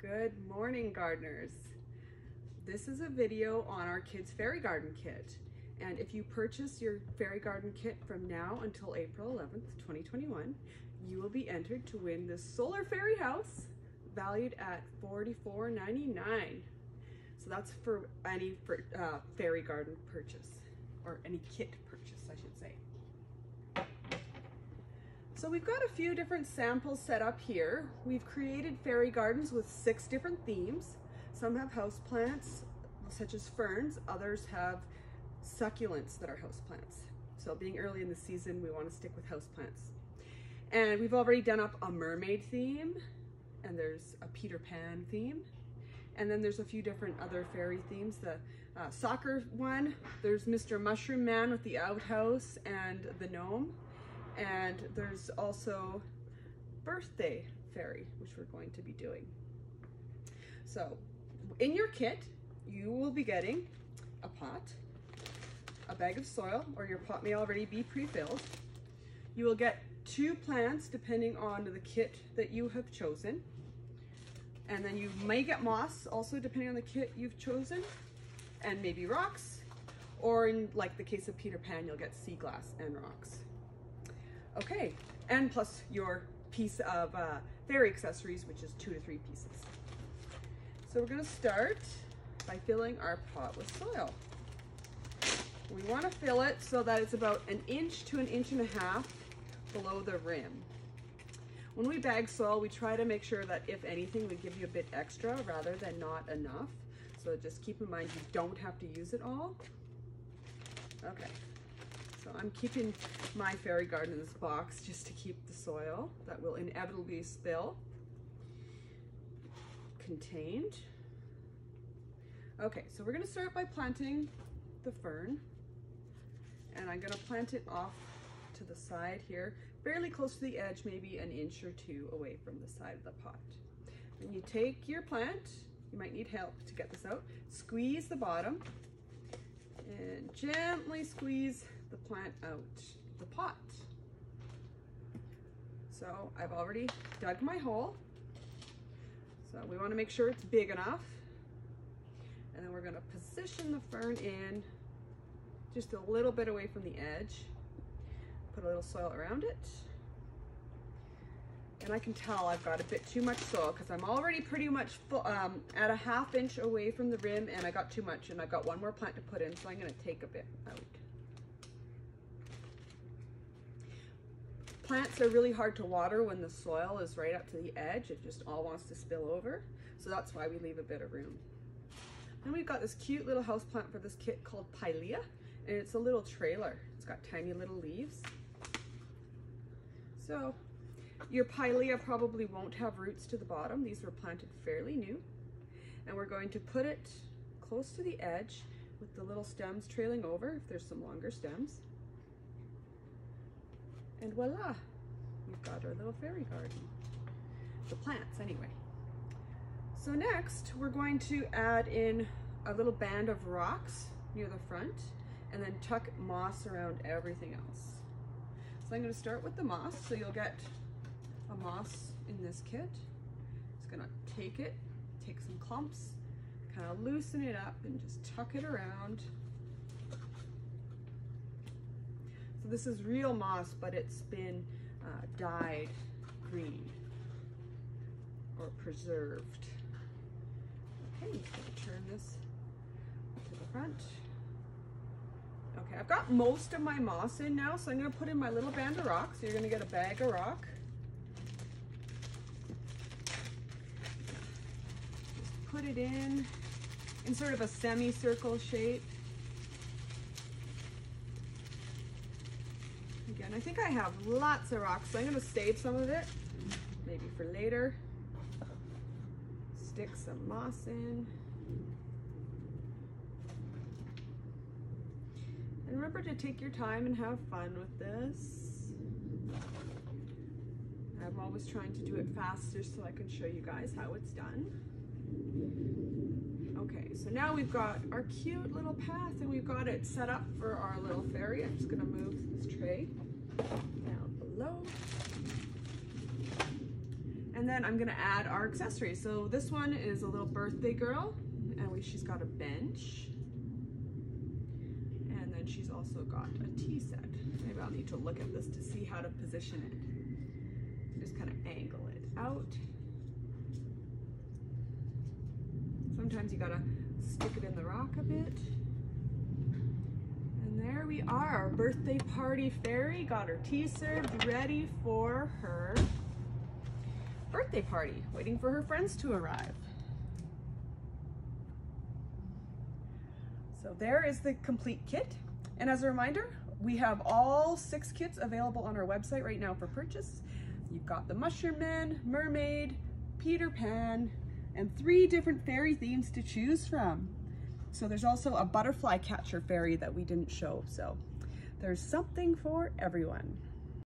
Good morning, gardeners. This is a video on our kids' fairy garden kit. And if you purchase your fairy garden kit from now until April 11th, 2021, you will be entered to win this solar fairy house valued at $44.99. So that's for any fairy garden purchase, or any kit purchase, I should say. So we've got a few different samples set up here. We've created fairy gardens with 6 different themes. Some have houseplants, such as ferns. Others have succulents that are houseplants. So being early in the season, we want to stick with houseplants. And we've already done up a mermaid theme, and there's a Peter Pan theme. And then there's a few different other fairy themes. The soccer one, there's Mr. Mushroom Man with the outhouse and the gnome. And there's also birthday fairy, which we're going to be doing. So in your kit, you will be getting a pot, a bag of soil, or your pot may already be pre-filled. You will get 2 plants depending on the kit that you have chosen. And then you may get moss also depending on the kit you've chosen, and maybe rocks, or in like the case of Peter Pan, you'll get sea glass and rocks. Okay, and plus your piece of fairy accessories, which is 2 to 3 pieces. So we're gonna start by filling our pot with soil. We wanna fill it so that it's about 1 inch to 1.5 inches below the rim. When we bag soil, we try to make sure that if anything, we give you a bit extra rather than not enough. So just keep in mind, you don't have to use it all. Okay. So I'm keeping my fairy garden in this box just to keep the soil that will inevitably spill contained. Okay, so we're going to start by planting the fern, and I'm going to plant it off to the side here, fairly close to the edge, maybe 1 inch or 2 away from the side of the pot. Then you take your plant, you might need help to get this out, squeeze the bottom and gently squeeze the plant out of the pot. So I've already dug my hole. So we want to make sure it's big enough. And then we're going to position the fern in just a little bit away from the edge. Put a little soil around it. And I can tell I've got a bit too much soil because I'm already pretty much full, at 1/2 inch away from the rim, and I got too much, and I've got 1 more plant to put in, so I'm going to take a bit out. Plants are really hard to water when the soil is right up to the edge. It just all wants to spill over. So that's why we leave a bit of room. Then we've got this cute little house plant for this kit called Pilea, and it's a little trailer. It's got tiny little leaves. So your Pilea probably won't have roots to the bottom. These were planted fairly new. And we're going to put it close to the edge with the little stems trailing over if there's some longer stems. And voila, we've got our little fairy garden. The plants, anyway. So next, we're going to add in a little band of rocks near the front, and then tuck moss around everything else. So I'm going to start with the moss. So you'll get a moss in this kit. Just going to take some clumps, kind of loosen it up, and just tuck it around. So this is real moss, but it's been dyed green or preserved. Okay, just going to turn this to the front. Okay, I've got most of my moss in now, so I'm going to put in my little band of rocks. So you're going to get a bag of rock. Just put it in sort of a semicircle shape. Again, I think I have lots of rocks, so I'm going to save some of it, maybe for later. Stick some moss in. And remember to take your time and have fun with this. I'm always trying to do it faster so I can show you guys how it's done. Okay, so now we've got our cute little path, and we've got it set up for our little fairy. I'm just going to move this tray down below. And then I'm gonna add our accessories. So this one is a little birthday girl, and she's got a bench. And then she's also got a tea set. Maybe I'll need to look at this to see how to position it. Just kind of angle it out. Sometimes you gotta stick it in the rock a bit. And there we are, our birthday party fairy. Got her tea served, ready for her birthday party, waiting for her friends to arrive. So there is the complete kit. And as a reminder, we have all 6 kits available on our website right now for purchase. You've got the Mushroom Man, Mermaid, Peter Pan, and 3 different fairy themes to choose from. So there's also a butterfly catcher fairy that we didn't show. So there's something for everyone.